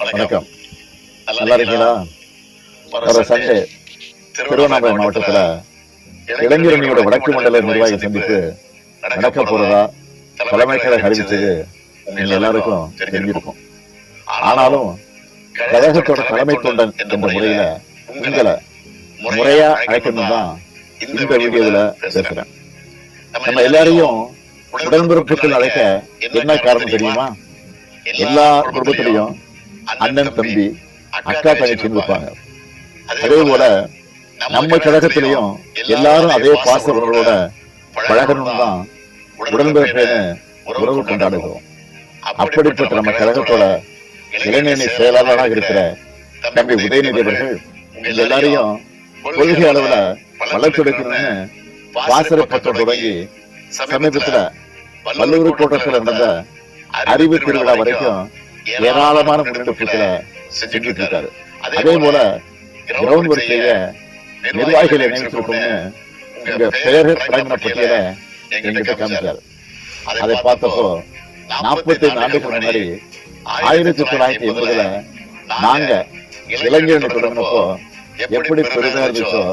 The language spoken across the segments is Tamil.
வணக்கம். நல்லா இருக்கீங்களா? வர சண்டே திருவண்ணாமலை மாவட்டத்துல இளைஞரணியோட வடக்கு மண்டல நிர்வாக சந்திப்பு நடக்க போறதா தலைமை கழகம் அறிவிச்சது நீங்க எல்லாருக்கும் தெரிஞ்சிருக்கும். ஆனாலும் கழகத்தோட தலைமை தொண்டன் என்ற முறையில உங்களை முறையா அழைக்கணும் தான் இந்த வீடியோவில் பேசுறேன். நம்ம எல்லாரையும் உடன்பிறப்புகள் அழைக்க என்ன காரணம் தெரியுமா? எல்லா குடும்பத்திலையும் அண்ணன் தம்பி அக்கா தங்கச்சி இருப்பாங்க. அதே போல நம்ம கழகத்திலையும் எல்லாரும் அதே பாச உறவோட பழகணும் தான் உடன்பிறப்பேன்னு உறவு கொண்டாடுகிறோம். அப்படிப்பட்ட நம்ம கழகத்தோட இளைஞரணி செயலாளராக இருக்கிற தம்பி உதயநிதி அவர்கள் எல்லாரையும் கொள்கை அளவுல வளர்ச்செடுக்கணும்னு வாசற்பட்டம் தொடங்கி சமீபத்துல வல்லூர் கோட்டத்தில் நடந்த அறிவு திருவிழா வரைக்கும் ஏராளமான முன்னெடுப்புகளை செஞ்சுட்டு இருக்காரு. அதே போல கிரவுண்ட் வரிசைய நிர்வாகிகளை நியமிச்சிருக்கோம்னு உங்க பெயர்கள் அடங்கின பட்டியலை எங்கிட்ட காமிச்சாரு. அதை பார்த்தப்போ 45 ஆண்டுகள் முன்னாடி 1980 நாங்க இளைஞர்களை தொடங்கினப்போ எப்படி பெருமையா இருந்துச்சோ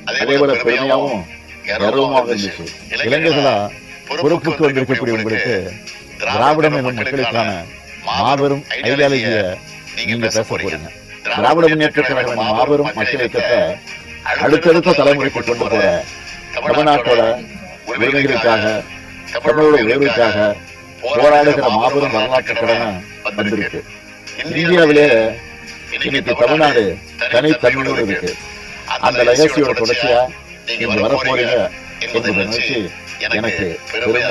அதே போல பெருமையாவும் கர்வமாக இருந்துச்சு. இளைஞர்களா பொறுப்புக்கு வந்திருக்கக்கூடிய உங்களுக்கு திராவிடம் என்னும் மக்களுக்கான மாபெரும் ஐடியாலஜிய நீங்க பேச போறீங்க. திராவிட முன்னேற்ற கழகம் மாபெரும் மக்கள் இயக்கத்தை அடுத்தடுத்த தலைமுறைக்கு கொண்டு போற தமிழ்நாட்டோட உரிமைகளுக்காக தமிழோட உயர்வுக்காக போராடுகிற மாபெரும் வரலாற்று கடனை வந்திருக்கு. இந்தியாவிலே இன்னைக்கு தமிழ்நாடு தனித்தன்மையோடு இருக்கு. அந்த லெகசியோட தொடர்ச்சியா நீங்க வர போறீங்க என்பதை நினைச்சு எனக்கு